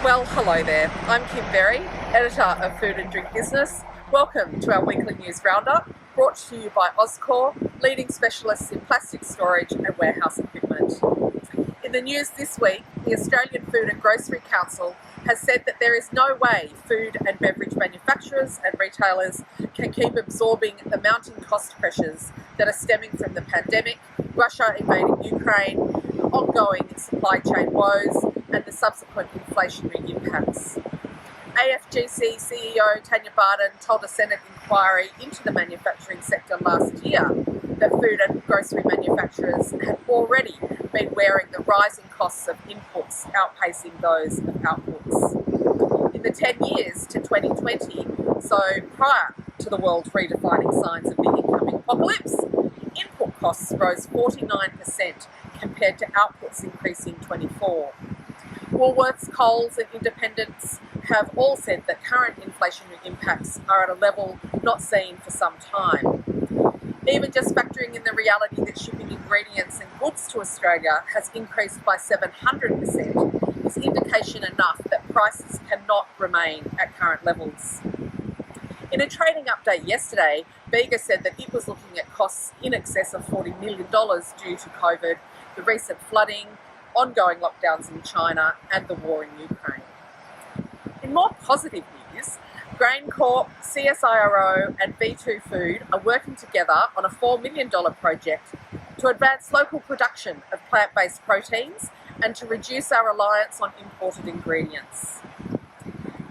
Well, hello there. I'm Kim Berry, editor of Food and Drink Business. Welcome to our weekly news roundup, brought to you by AusCorp, leading specialists in plastic storage and warehouse equipment. In the news this week, the Australian Food and Grocery Council has said that there is no way food and beverage manufacturers and retailers can keep absorbing the mounting cost pressures that are stemming from the pandemic, Russia invading Ukraine, ongoing supply chain woes, and the subsequent inflationary impacts. AFGC CEO Tanya Barden told a Senate inquiry into the manufacturing sector last year that food and grocery manufacturers had already been wearing the rising costs of inputs outpacing those of outputs. In the 10 years to 2020, so prior to the world redefining signs of the incoming apocalypse, input costs rose 49% compared to outputs increasing 24%. Woolworths, Coles and Independents have all said that current inflationary impacts are at a level not seen for some time. Even just factoring in the reality that shipping ingredients and goods to Australia has increased by 700% is indication enough that prices cannot remain at current levels. In a trading update yesterday, Bega said that it was looking at costs in excess of $40 million due to COVID, the recent flooding, ongoing lockdowns in China and the war in Ukraine. In more positive news, GrainCorp, CSIRO and v2food are working together on a $4 million project to advance local production of plant-based proteins and to reduce our reliance on imported ingredients.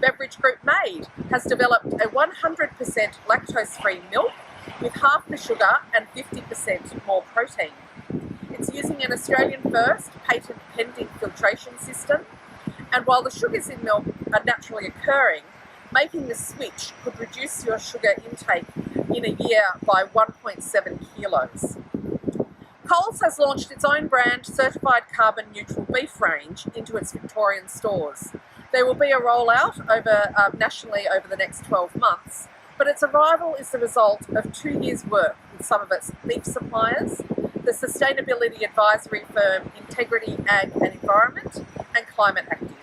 Beverage group Made has developed a 100% lactose-free milk with half the sugar and 50% more protein. It's using an Australian-first patent-pending filtration system, and while the sugars in milk are naturally occurring, making the switch could reduce your sugar intake in a year by 1.7 kilos. Coles has launched its own brand certified carbon neutral beef range into its Victorian stores. There will be a rollout nationally over the next 12 months, but its arrival is the result of 2 years' work with some of its beef suppliers, the sustainability advisory firm Integrity Ag and Environment, and Climate Active.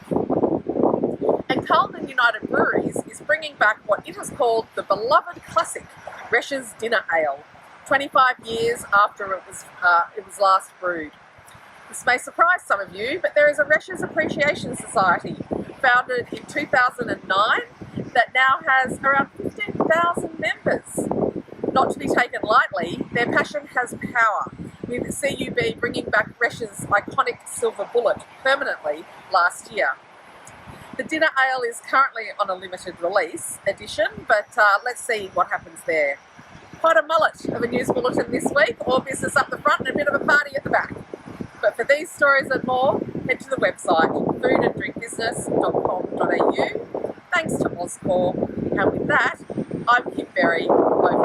And Carlton United Breweries is bringing back what it has called the beloved classic, Resch's Dinner Ale, 25 years after it was last brewed. This may surprise some of you, but there is a Resch's Appreciation Society, founded in 2009, that now has around 15,000 members. Not to be taken lightly, their passion has power, with CUB bringing back Resch's iconic silver bullet permanently last year. The dinner ale is currently on a limited release edition, but let's see what happens there. Quite a mullet of a news bulletin this week, all business up the front and a bit of a party at the back. But for these stories and more, head to the website foodanddrinkbusiness.com.au. Thanks to AusCorp. And with that, I'm Kim Berry, over